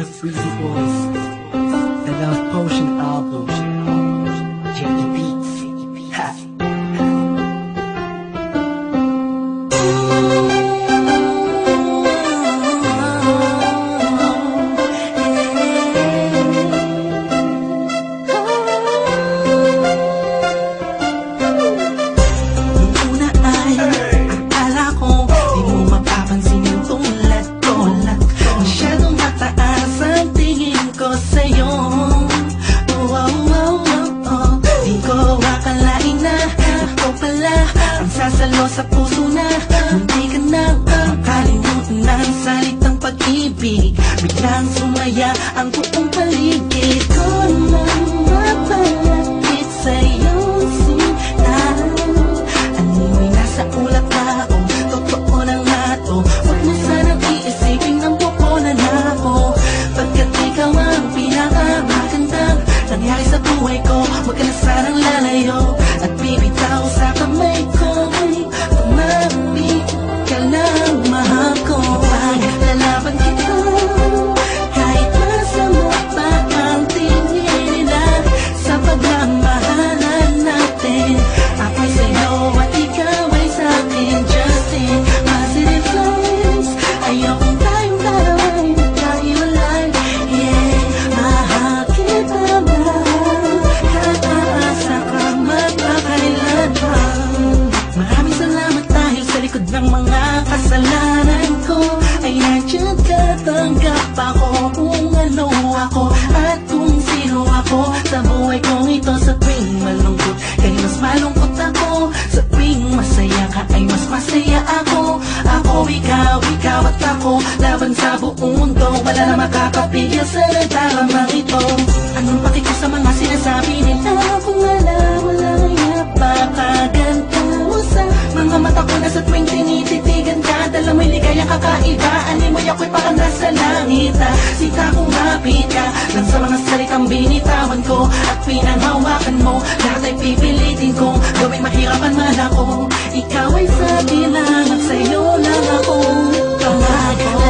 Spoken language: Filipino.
the Freezy Boys, the Love Potion album, Jackie Beats. Ha. Sasalo sa puso na, munti ka nang makalimutan ng salitang pag-ibig. Biglang sumaya ang buong paligid ko nang mapalapit sa'yo sinta. Animoy nasa ulat na o totoo na nga to. Huwag mo sanang iisipin ng pupunan ako, pagkat ikaw ang pinakamagandang nangyari sa buhay ko. Huwag ka na sanang lalayo at bibitaw sa kamay ko. Lalaban kita kahit masama pa ang tingin nila sa pagmamahalan natin. Ako'y sa'yo at ikaw ay sa'kin. Just in positive vibes, ayokong tayong dalawa'y magkahiwalay. Yeah, mahal kita mahal, kataasa kang magpakailanman. Maraming salamat dahil sa likod ng mga kasalanan ko ay nandiyan ka, tanggap ako kung ano ako at kung sino ako sa buhay kong ito. Sa tuwing malungkot kay mas malungkot ako, sa tuwing masaya ka ay mas masaya ako. Ako, ikaw, ikaw at ako, laban sa buong mundo, wala na makakapigil sa nagdaramang ito. Anong paki ko sa mga sinasabi nila kung alam mo lang napakaganda mo sa mga mata ko na sa tuwing tinititigan ka. Dala mo'y ligayang kakaiba, animoy ako'y parang nasa langit. Sita kong mapit ka lang sa mga salitang binitawan ko at pinanghawakan mo. Lahat ay pipilitin kong gawing mahirapan man ako. Ikaw ay sa akin lang at sa'yo lang ako pangako.